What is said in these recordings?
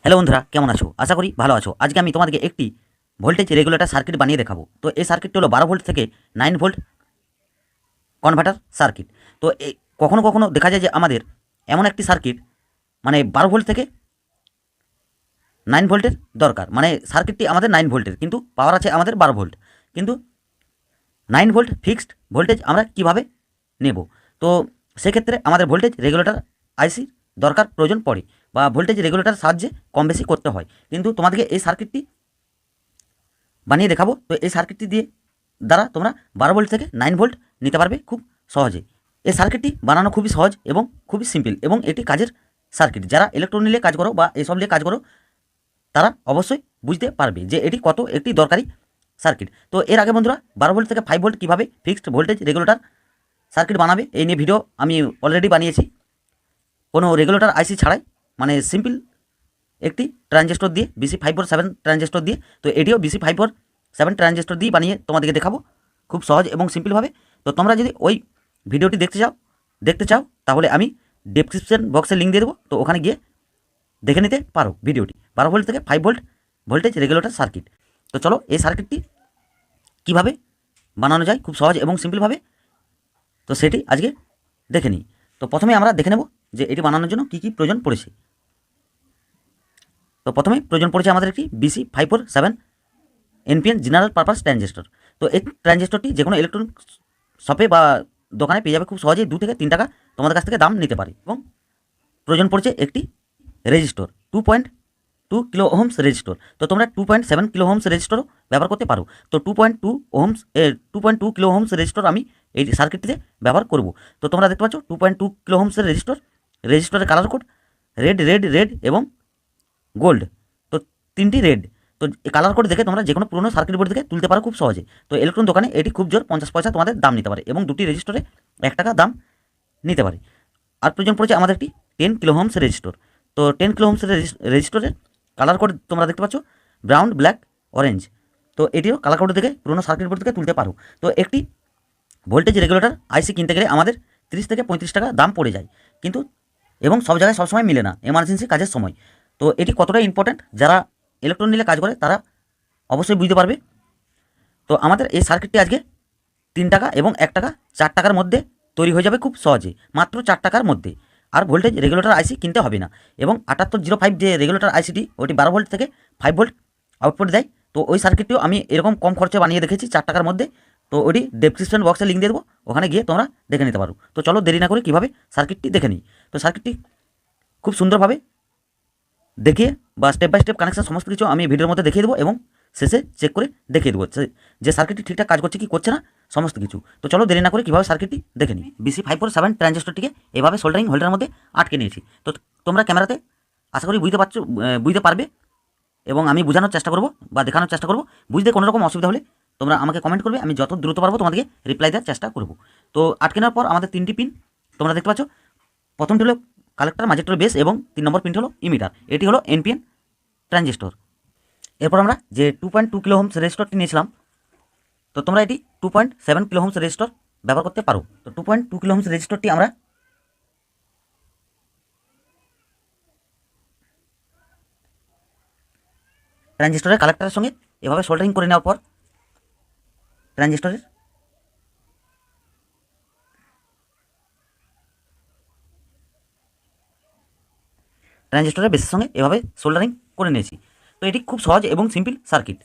Hello বন্ধুরা, কেমন আছো? আশা করি ভালো আছো। আজকে আমি তোমাদেরকে একটি ভোল্টেজ রেগুলেটর সার্কিট বানিয়ে দেখাবো। তো এই সার্কিটটি হলো 12 ভোল্ট থেকে 9 ভোল্ট কনভার্টার সার্কিট। তো এই কখনো কখনো দেখা যায় যে আমাদের এমন একটি সার্কিট মানে 12 ভোল্ট থেকে 9 ভোল্টের দরকার। মানে সার্কিটটি আমাদের 9 ভোল্টের, কিন্তু পাওয়ার আছে আমাদের 12 ভোল্ট। কিন্তু 9 ভোল্ট ফিক্সড ভোল্টেজ আমরা কিভাবে নেব? তো সেক্ষেত্রে আমাদের ভোল্টেজ রেগুলেটর আইসি দরকার প্রয়োজন পড়ে, বা ভোল্টেজ রেগুলেটর সাহায্যে কম বেশি করতে হয়। কিন্তু তোমাদেরকে এই সার্কিটটি বানিয়ে দেখাবো। তো এই সার্কিটটি দিয়ে দ্বারা তোমরা 12 ভোল্ট থেকে 9 ভোল্ট নিতে পারবে খুব সহজে। এই সার্কিটটি বানানো খুবই সহজ এবং খুবই সিম্পল, এবং এটি কাজের সার্কিট। যারা ইলেকট্রনিক নিয়ে কাজ করো বা এসব নিয়ে কাজ করো, তারা অবশ্যই বুঝতে পারবে যে এটি কত একটি দরকারি সার্কিট। তো এর আগে বন্ধুরা 12 ভোল্ট থেকে 5 ভোল্ট কীভাবে ফিক্সড ভোল্টেজ রেগুলেটর সার্কিট বানাবে এই নিয়ে ভিডিও আমি অলরেডি বানিয়েছি, কোনো রেগুলেটর আইসি ছাড়াই, মানে সিম্পল একটি ট্রানজিস্টর দিয়ে, BC547 ট্রানজিস্টর দিয়ে। তো এটিও BC547 ট্রানজিস্টর দিয়ে বানিয়ে তোমাদেরকে দেখাবো খুব সহজ এবং সিম্পলভাবে। তো তোমরা যদি ওই ভিডিওটি দেখতে চাও তাহলে আমি ডেসক্রিপশন বক্সে লিঙ্ক দিয়ে দেবো, তো ওখানে গিয়ে দেখে নিতে পারো ভিডিওটি। 12 ভোল্ট থেকে 5 ভোল্ট ভোল্টেজ রেগুলেটর সার্কিট। তো চলো এই সার্কিটটি কীভাবে বানানো যায় খুব সহজ এবং সিম্পলভাবে, তো সেটি আজকে দেখে নিই। তো প্রথমে আমরা দেখে নেব যে এটি বানানোর জন্য কী কী প্রয়োজন পড়েছে। তো প্রথমে প্রয়োজন পড়েছে আমাদের একটি BC547 NPN general purpose transistor. তো এই ট্রানজিস্টরটি যে কোনো ইলেকট্রনিক শপে বা দোকানে পেয়ে যাবে খুব সহজেই। 2 থেকে 3 টাকা তোমাদের কাছ থেকে দাম নিতে পারে। এবং প্রয়োজন পড়ছে একটি রেজিস্টর, 2.2 কিলো ওহমস রেজিস্টর। তো তোমরা 2.7 কিলো ওহমস রেজিস্টরও ব্যবহার করতে পারো। তো 2.2 কিলো ওহমস রেজিস্টর আমি এই সার্কিটটিতে ব্যবহার করব। তো তোমরা দেখতে পাচ্ছ 2.2 কিলো ওহমসের রেজিস্টরের কালার কোড রেড এবং গোল্ড। তো তিনটি রেড। তো কালার কোড দেখে তোমরা যে কোনো পুরোনো সার্কিট বোর্ড থেকে তুলতে পারো খুব সহজে। তো ইলেকট্রনিক দোকানে এটি খুব জোর 50 পয়সা তোমাদের দাম নিতে পারে, এবং দুটি রেজিস্টরে 1 টাকা দাম নিতে পারে। আর প্রয়োজন পড়েছে আমাদের একটি 10 কিলো ওহমস রেজিস্টর। তো 10 কিলো ওহমস রেজিস্টরের কালার কোড তোমরা দেখতে পাচ্ছ ব্রাউন, ব্ল্যাক, অরেঞ্জ। তো এটিও কালার কোড দেখে পুরোনো সার্কিট বোর্ড থেকে তুলতে পারো। তো একটি ভোল্টেজ রেগুলেটর আইসি কিনতে গেলে আমাদের 30 থেকে 35 টাকা দাম পড়ে যায়, কিন্তু এবং সব জায়গায় সবসময় মিলে না এমার্জেন্সি কাজের সময়। তো এটি কতটা ইম্পর্ট্যান্ট যারা ইলেকট্রনিক নিয়ে কাজ করে তারা অবশ্যই বুঝতে পারবে। তো আমাদের এই সার্কিটটি আজকে 3 টাকা এবং 1 টাকা 4 টাকার মধ্যে তৈরি হয়ে যাবে খুব সহজে, মাত্র 4 টাকার মধ্যে। আর ভোল্টেজ রেগুলেটর আইসি কিনতে হবে না। এবং 7805 যে রেগুলেটর আইসিটি, ওটি 12 ভোল্ট থেকে 5 ভোল্ট আউটপুট দেয়। তো ওই সার্কিটটিও আমি এরকম কম খরচে বানিয়ে দেখেছি 4 টাকার মধ্যে। তো ওটি ডেসক্রিপশন বক্সে লিঙ্ক দিয়ে দেবো, ওখানে গিয়ে তোমরা দেখে নিতে পারো। তো চলো দেরি না করে কীভাবে সার্কিটটি দেখে নিই। তো সার্কিটটি খুব সুন্দরভাবে দেখিয়ে বা স্টেপ বাই স্টেপ কানেকশন সমস্ত কিছু আমি ভিডিওর মধ্যে দেখিয়ে দেবো, এবং শেষে চেক করে দেখিয়ে দেবো যে সার্কিটটি ঠিকঠাক কাজ করছে কি করছে না সমস্ত কিছু। তো চলো দেরি না করে কীভাবে সার্কিটটি দেখে নিই। BC547 ট্রানজিস্টরটিকে এভাবে সোল্ডারিং হোল্ডারের মধ্যে আটকে নিয়েছি। তো তোমরা ক্যামেরাতে আশা করি বুঝতে পারবে, এবং আমি বোঝানোর চেষ্টা করবো বা দেখানোর চেষ্টা করবো। বুঝতে কোনো রকম অসুবিধা হলে তোমরা আমাকে কমেন্ট করবে, আমি যত দ্রুত পারবো তোমাদেরকে রিপ্লাই দেওয়ার চেষ্টা করবো। তো আটকে নেওয়ার পর আমাদের 3টি পিন তোমরা দেখতে পাচ্ছ। প্রথমটি হলো কালেক্টর, মাঝেরটি হলো বেস, এবং 3 নম্বর পিনটি হলো ইমিটার। এটি হলো এনপিএন ট্রানজিস্টর। এরপর আমরা যে 2.2 কিলো ওহমস রেজিস্টরটি নিয়েছিলাম, তো তোমরা এটি 2.7 কিলো ওহমস রেজিস্টর ব্যবহার করতে পারো। তো 2.2 কিলো ওহমস রেজিস্টরটি আমরা ট্রানজিস্টরের কালেক্টরের সঙ্গে এভাবে সোল্ডারিং করে নেওয়ার পর ট্রানজিস্টরের বেসের সঙ্গে এভাবে সোল্ডারিং করে নিয়েছি। তো এটি খুব সহজ এবং সিম্পল সার্কিট।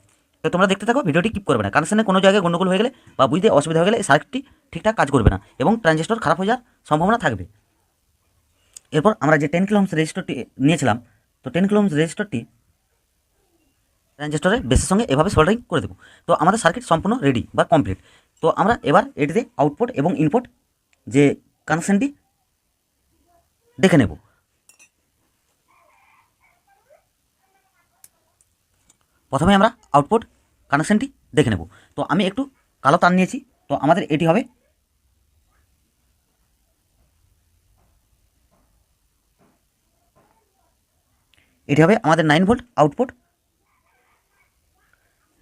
তো তোমরা দেখতে থাকো, ভিডিওটি কিপ করবে না। কানেকশনে কোনো জায়গায় গন্ডগোল হয়ে গেলে বা বুঝতে অসুবিধা হয়ে গেলে এই সার্কিটটি ঠিকঠাক কাজ করবে না, এবং ট্রানজিস্টর খারাপ হয়ে যাওয়ার সম্ভাবনা থাকবে। এরপর আমরা যে 10 কিলো ওহমস রেজিস্টরটি নিয়েছিলাম, তো 10 কিলো ওহমস রেজিস্টরটি ট্রানজিস্টরের বেসের সঙ্গে এভাবে সোল্ডারিং করে দেবো। তো আমাদের সার্কিট সম্পূর্ণ রেডি বা কমপ্লিট। তো আমরা এবার এটিতে আউটপুট এবং ইনপুট যে কানেকশনটি দেখে নেব। প্রথমে আমরা আউটপুট কানেকশনটি দেখে নেব। তো আমি একটু কালো তার নিয়েছি। তো আমাদের এটি হবে আমাদের 9 ভোল্ট আউটপুট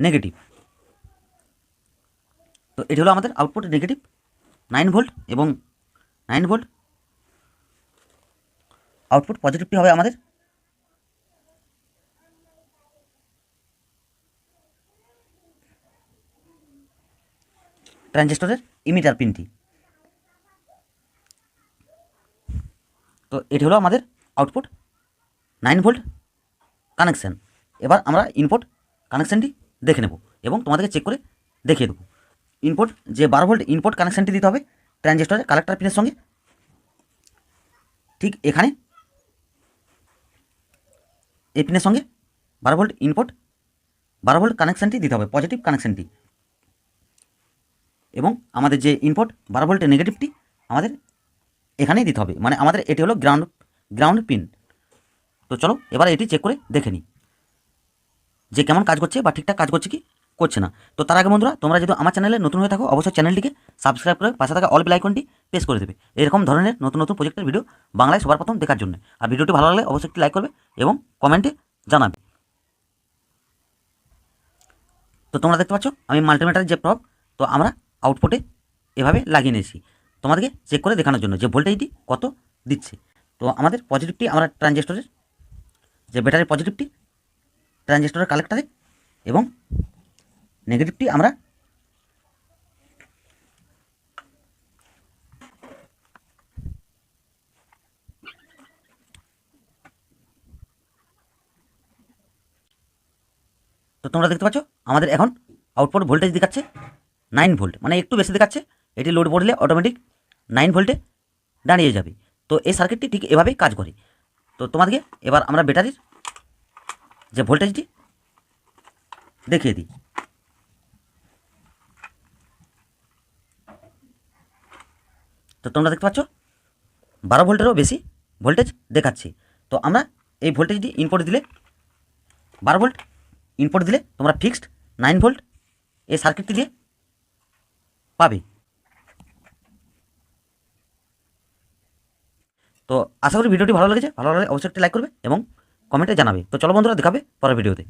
নেগেটিভ। তো এটি হলো আমাদের আউটপুট নেগেটিভ 9 ভোল্ট, এবং 9 ভোল্ট আউটপুট পজিটিভটি হবে আমাদের ট্রানজিস্টরের ইমিটার পিনটি। তো এটি হলো আমাদের আউটপুট 9 ভোল্ট কানেকশান। এবার আমরা ইনপুট কানেকশানটি দেখে নেব এবং তোমাদেরকে চেক করে দেখিয়ে দেবো। ইনপুট যে 12 ভোল্ট ইনপুট কানেকশানটি দিতে হবে ট্রানজিস্টরের কালেক্টর পিনের সঙ্গে, ঠিক এখানে এই পিনের সঙ্গে 12 ভোল্ট ইনপুট 12 ভোল্ট কানেকশানটি দিতে হবে, পজিটিভ কানেকশানটি। এবং আমাদের যে ইনপুট 12 ভোল্টের নেগেটিভটি আমাদের এখানেই দিতে হবে, মানে আমাদের এটি হলো গ্রাউন্ড পিন। তো চলো এবার এটি চেক করে দেখে নিই যে কেমন কাজ করছে বা ঠিকঠাক কাজ করছে কি করছে না। তো তার আগে বন্ধুরা, তোমরা যদি আমার চ্যানেলে নতুন হয়ে থাকো অবশ্যই চ্যানেলটিকে সাবস্ক্রাইব করে পাশে থাকা অল বেল আইকনটি প্রেস করে দেবে এরকম ধরনের নতুন নতুন প্রজেক্টের ভিডিও বাংলায় সবার প্রথম দেখার জন্য। আর ভিডিওটি ভালো লাগলে অবশ্যই একটি লাইক করবে এবং কমেন্টে জানাবে। তো তোমরা দেখতে পাচ্ছ আমি মাল্টিমিটারের যে প্রব, তো আমরা আউটপুটে এভাবে লাগিয়ে নিয়েছি তোমাদেরকে চেক করে দেখানোর জন্য যে ভোল্টেজটি কত দিচ্ছে। তো আমাদের পজিটিভটি আমরা ট্রানজিস্টরের যে ব্যাটারির পজিটিভটি ট্রানজিস্টরের কালেক্টারে এবং নেগেটিভটি আমরা তো তোমরা দেখতে পাচ্ছ আমাদের এখন আউটপুট ভোল্টেজ দেখাচ্ছে 9 ভোল্ট, মানে একটু বেশি দেখাচ্ছে। এটি লোড পড়লে অটোমেটিক 9 ভোল্টে দাঁড়িয়ে যাবে। তো এই সার্কিটটি ঠিক এভাবেই কাজ করে। তো তোমাদেরকে এবার আমরা ব্যাটারির যে ভোল্টেজটি দেখিয়ে দিই। তো তোমরা দেখতে পাচ্ছ 12 ভোল্টেরও বেশি ভোল্টেজ দেখাচ্ছে। তো আমরা এই ভোল্টেজটি ইনপুট দিলে 12 ভোল্ট ইনপুট দিলে তোমরা ফিক্সড 9 ভোল্ট এই সার্কিটটি দিয়ে পাবে। তো আশা করি ভিডিওটি ভালো লেগেছে, ভালো লাগলে অবশ্যই একটি লাইক করবে এবং কমেন্টে জানাবে। তো চলো বন্ধুরা, দেখাবে পরের ভিডিওতে।